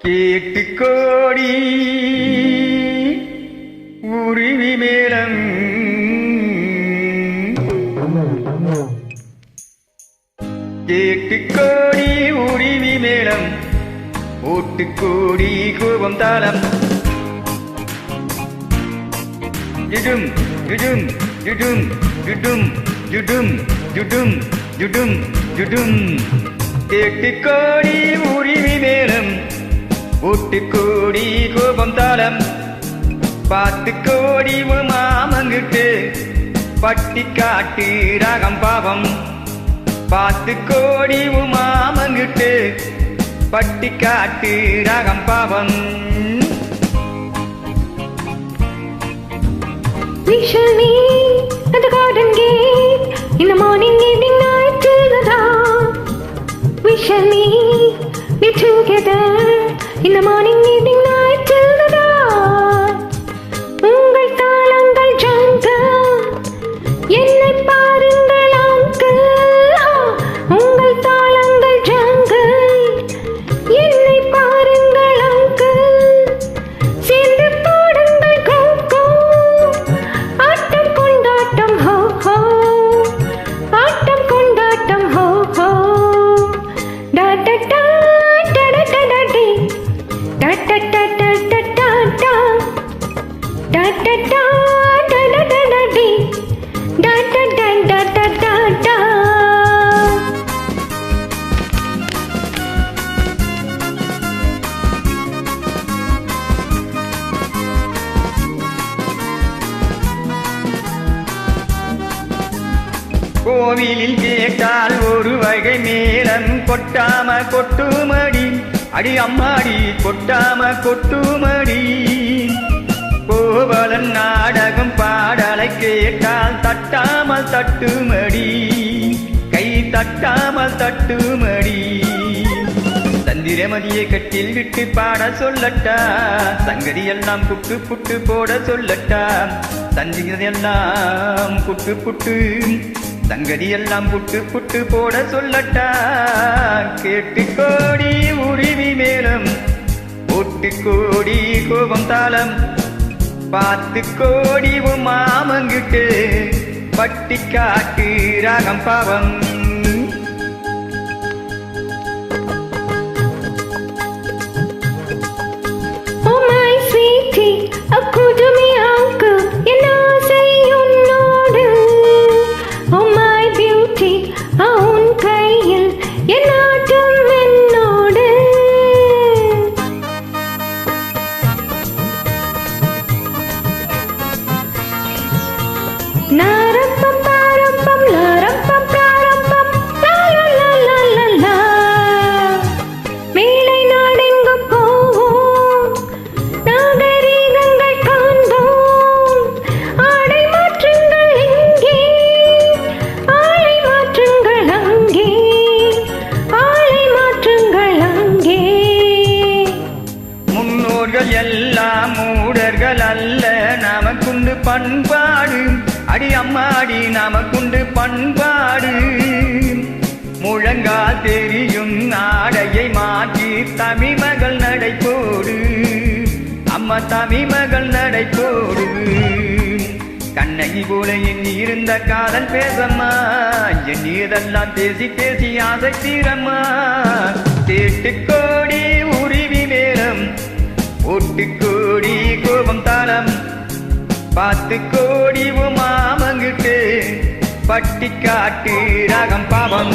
கேட்டுக்கோடி உருவி மேளம் கேட்டுக்கோடி உருவி மேளம் ஓட்டுக்கோடி கோபம் தாளம் ஜுடும் ஜுடும் ஜுடும் ஜுடும் ஜுடும் ஜுடும் ஜுடும் ஜுடும் கேட்டுக்கோடி உருவி மேளம் ஓட்டுக்கோடி கோபம் தாளம் பாத்துக்கோடி மாமங்கிட்டு பட்டி காட்டு ராகம் பாவம் பாத்துக்கோடி மாமங்கிட்டு பட்டி காட்டு ராகம் பாவம் We shall meet at the garden gate in the morning, evening, night till the dawn. We shall be together in the morning, evening, night till the dawn. உங்கள் தாளங்கள் ஜாங்கள் என்னை பாருங்கள் அங்கிள். உங்கள் தாளங்கள் ஜாங்கள் என்னை பாருங்கள் அங்கிள். சேர்ந்து பாடுங்கள் கோ கோ. ஆட்டம் கொண்டாட்டம் ஹோ ஹோ. ஆட்டம் கொண்டாட்டம் ஹோ ஹோ. டா டா டா டா டா டா டா டி. டா டா டா டா டா டா டா. டா டா டா டா டா டா டா டி. டா டா டா டா டா டா டா. கோவிலில் கேட்டால் ஒரு வகை மேளம் கொட்டாம கொட்டுமடி அடி அம்மாடி கொட்டாம கொட்டுமடி கோவலன் நாடகம் பாடலை கேட்டால் தட்டாமல் தட்டுமடி கை தட்டாமல் தட்டுமடி சந்திரமதியை கட்டில் விட்டு பாட சொல்லட்டா சங்கதி எல்லாம் புட்டு புட்டு போட சொல்லட்டா சந்திரதி எல்லாம் புட்டு புட்டு சங்கதி எல்லாம் புட்டு புட்டு போட சொல்லட்டா கேட்டுக்கோடி உருவி மேளம் ஓட்டுக்கோடி கோபம் தாளம் பாத்துக்கோடி மாமங்கிட்டு பட்டி காட்டு ராகம் பாவம் Oh my sweetie, அக்குடுமி அங்கு என் ஆசை உன்னோடு. Oh my beauty, உன் கையில் என் ஆட்டம் என்னோடு. நாரப்பம் பாரப்பம் லாரப்பம் பிராரப்பம் லா லா லா லா லா லா. மேலை நாடெங்கும் போவோம் நாகரீகங்கள் காண்போம். ஆடை மாற்றுங்கள் எங்கே ஆளை மாற்றுங்கள் அங்கே. ஆளை மாற்றுங்கள் அங்கே. முன்னோர்கள் எல்லாம் மூடர்கள் அல்ல நமக்குண்டு பண்பாடு அடி அம்மாடி நமக்குண்டு பண்பாடு முழங்கால் தெரியும் நாடையை மாற்றி தமிழ்மகள் நடைபோடு அம்மா தமிழ்மகள் நடைபோடு கண்ணகி போல எண்ணி இருந்த காதல் பேசம்மா எண்ணியதெல்லாம் பேசி பேசி ஆசை தீரம்மா கேட்டுக்கோடி உருவி மேளம் ஓட்டுக்கோடி கோபம் தாளம் பாத்துக்கோடி மாமங்கிட்டு பட்டி காட்டு ராகம் பாவம்